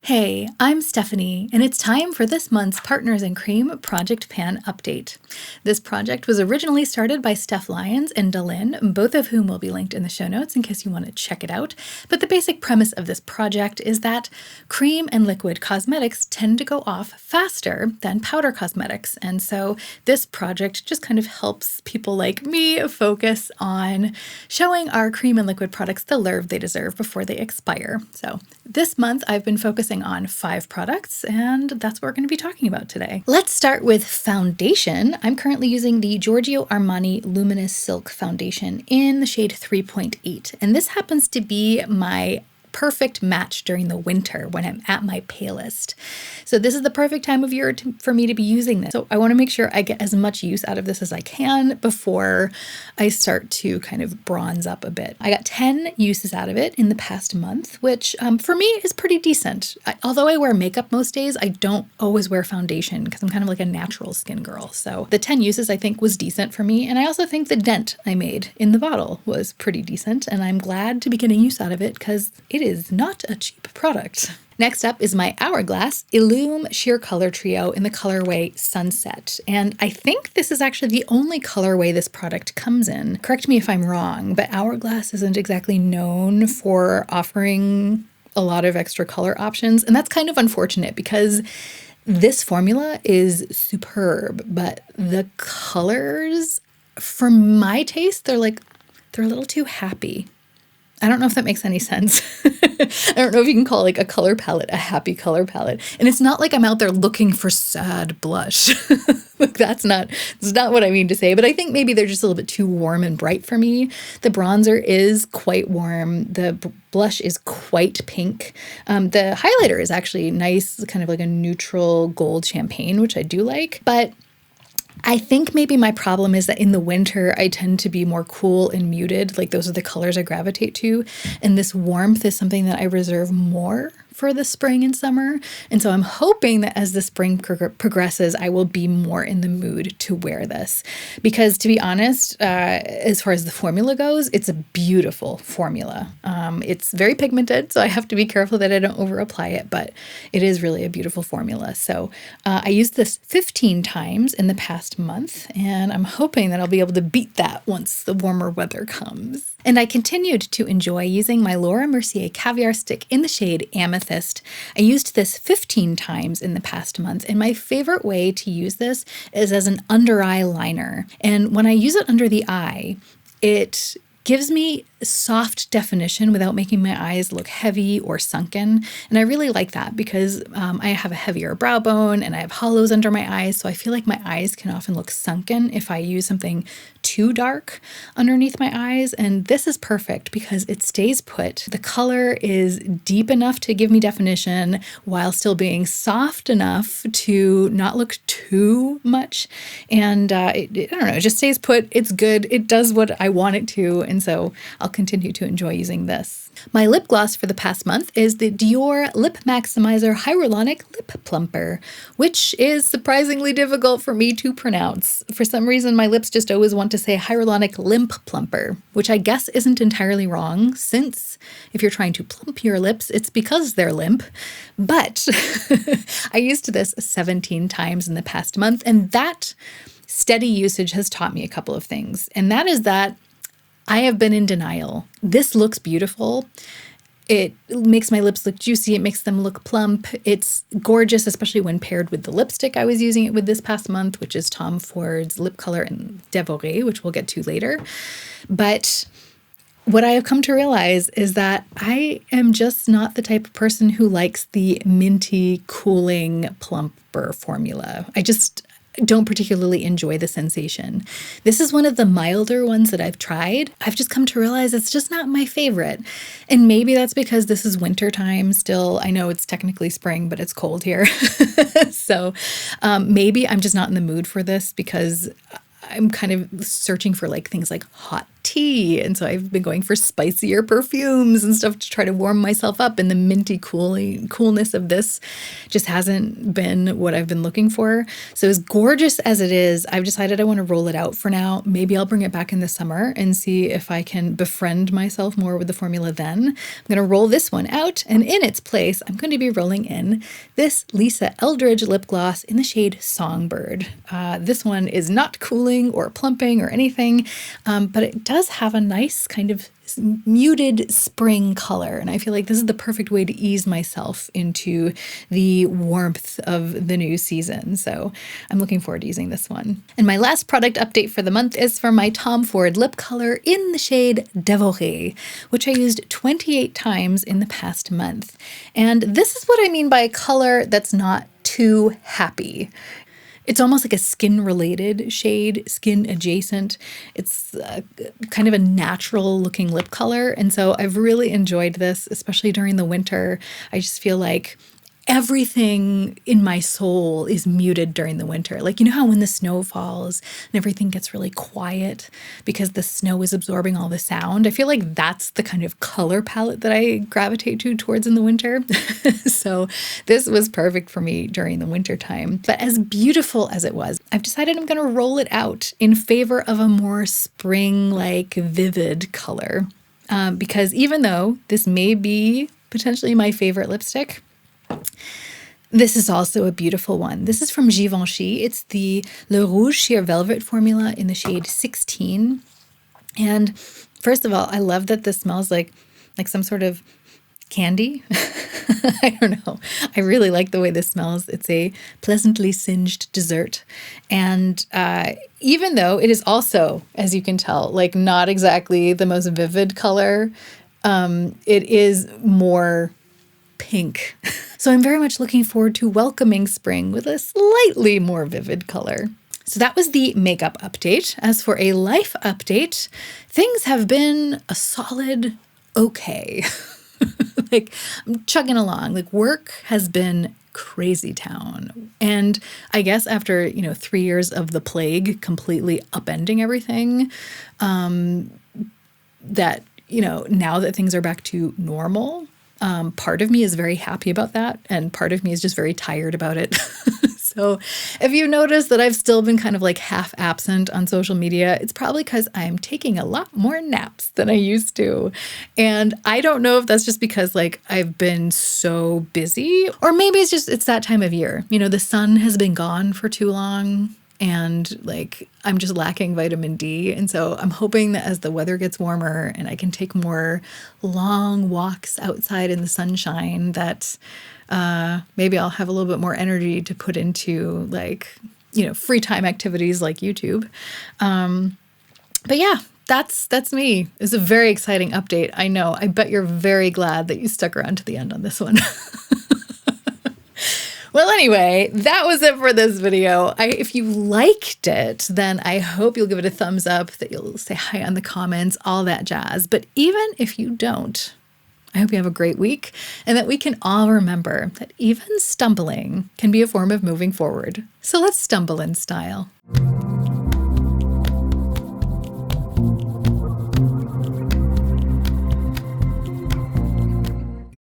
Hey, I'm Stephanie, and it's time for this month's Partners in Cream Project Pan update. This project was originally started by Steph Lyons and Dalyn, both of whom will be linked in the show notes in case you want to check it out. But the basic premise of this project is that cream and liquid cosmetics tend to go off faster than powder cosmetics. And so this project just kind of helps people like me focus on showing our cream and liquid products the lurv they deserve before they expire. So this month I've been focusing on 5 products, and that's what we're going to be talking about today. Let's start with foundation. I'm currently using the Giorgio Armani Luminous Silk Foundation in the shade 3.8, and this happens to be my perfect match during the winter when I'm at my palest. So this is the perfect time of year for me to be using this. So I want to make sure I get as much use out of this as I can before I start to kind of bronze up a bit. I got 10 uses out of it in the past month, which for me is pretty decent. Although I wear makeup most days, I don't always wear foundation because I'm kind of like a natural skin girl. So the 10 uses I think was decent for me. And I also think the dent I made in the bottle was pretty decent. And I'm glad to be getting use out of it because it is not a cheap product. Next up is my Hourglass Illume Sheer Color Trio in the colorway Sunset. And I think this is actually the only colorway this product comes in. Correct me if I'm wrong, but Hourglass isn't exactly known for offering a lot of extra color options. And that's kind of unfortunate because this formula is superb, but the colors, for my taste, they're a little too happy. I don't know if that makes any sense. I don't know if you can call like a color palette a happy color palette. And it's not like I'm out there looking for sad blush. That's not what I mean to say, but I think maybe they're just a little bit too warm and bright for me. The bronzer is quite warm. The blush is quite pink. The highlighter is actually nice, kind of like a neutral gold champagne, which I do like, but I think maybe my problem is that in the winter, I tend to be more cool and muted. Like those are the colors I gravitate to. And this warmth is something that I reserve more for the spring and summer. And so I'm hoping that as the spring progresses, I will be more in the mood to wear this. Because to be honest, as far as the formula goes, it's a beautiful formula. It's very pigmented, so I have to be careful that I don't over apply it, but it is really a beautiful formula. So I used this 15 times in the past month, and I'm hoping that I'll be able to beat that once the warmer weather comes. And I continued to enjoy using my Mercier Caviar stick in the shade Amethyst. I used this 15 times in the past month, and my favorite way to use this is as an under eye liner. And when I use it under the eye, it gives me soft definition without making my eyes look heavy or sunken. And I really like that because I have a heavier brow bone and I have hollows under my eyes. So I feel like my eyes can often look sunken if I use something too dark underneath my eyes. And this is perfect because it stays put. The color is deep enough to give me definition while still being soft enough to not look too much. And I don't know, it just stays put. It's good. It does what I want it to. And so I'll continue to enjoy using this. My lip gloss for the past month is the Dior Lip Maximizer Hyaluronic Lip Plumper, which is surprisingly difficult for me to pronounce. For some reason, my lips just always want to say Hyaluronic Limp Plumper, which I guess isn't entirely wrong, since if you're trying to plump your lips, it's because they're limp. But I used this 17 times in the past month, and that steady usage has taught me a couple of things. And that is that I have been in denial. This looks beautiful. It makes my lips look juicy. It makes them look plump. It's gorgeous, especially when paired with the lipstick I was using it with this past month, which is Tom Ford's lip color in Devore, which we'll get to later. But what I have come to realize is that I am just not the type of person who likes the minty, cooling, plumper formula. I just don't particularly enjoy the sensation. This is one of the milder ones that I've tried. I've just come to realize it's just not my favorite. And maybe that's because this is winter time still. I know it's technically spring, but it's cold here. So maybe I'm just not in the mood for this because I'm kind of searching for like things like hot tea. And so I've been going for spicier perfumes and stuff to try to warm myself up. And the minty coolness of this just hasn't been what I've been looking for. So as gorgeous as it is, I've decided I want to roll it out for now. Maybe I'll bring it back in the summer and see if I can befriend myself more with the formula then. I'm going to roll this one out, and in its place, I'm going to be rolling in this Lisa Eldridge lip gloss in the shade Songbird. This one is not cooling or plumping or anything, but it does have a nice kind of muted spring color. And I feel like this is the perfect way to ease myself into the warmth of the new season. So I'm looking forward to using this one. And my last product update for the month is for my Tom Ford lip color in the shade Devore, which I used 28 times in the past month. And this is what I mean by a color that's not too happy. It's almost like a skin-related shade, skin-adjacent. It's kind of a natural-looking lip color, and so I've really enjoyed this, especially during the winter. I just feel like everything in my soul is muted during the winter. Like, you know how when the snow falls and everything gets really quiet because the snow is absorbing all the sound? I feel like that's the kind of color palette that I gravitate towards in the winter. So this was perfect for me during the winter time. But as beautiful as it was, I've decided I'm going to roll it out in favor of a more spring-like vivid color. Because even though this may be potentially my favorite lipstick, this is also a beautiful one. This is from Givenchy. It's the Le Rouge Sheer Velvet formula in the shade 16. And first of all, I love that this smells like some sort of candy. I don't know. I really like the way this smells. It's a pleasantly singed dessert. And even though it is also, as you can tell, like not exactly the most vivid color, it is more pink. So I'm very much looking forward to welcoming spring with a slightly more vivid color. So that was the makeup update. As for a life update, things have been a solid okay. Like, I'm chugging along. Like, work has been crazy town. And I guess after, 3 years of the plague completely upending everything, that, now that things are back to normal, part of me is very happy about that, and part of me is just very tired about it. So if you notice that I've still been kind of like half absent on social media, it's probably because I'm taking a lot more naps than I used to. And I don't know if that's just because like I've been so busy, or maybe it's that time of year. The sun has been gone for too long, and like I'm just lacking vitamin D. And so I'm hoping that as the weather gets warmer and I can take more long walks outside in the sunshine, that maybe I'll have a little bit more energy to put into like, free time activities like YouTube. But yeah, that's me. It's a very exciting update. I know. I bet you're very glad that you stuck around to the end on this one. Well, anyway, that was it for this video. If you liked it, then I hope you'll give it a thumbs up, that you'll say hi on the comments, all that jazz. But even if you don't, I hope you have a great week, and that we can all remember that even stumbling can be a form of moving forward. So let's stumble in style.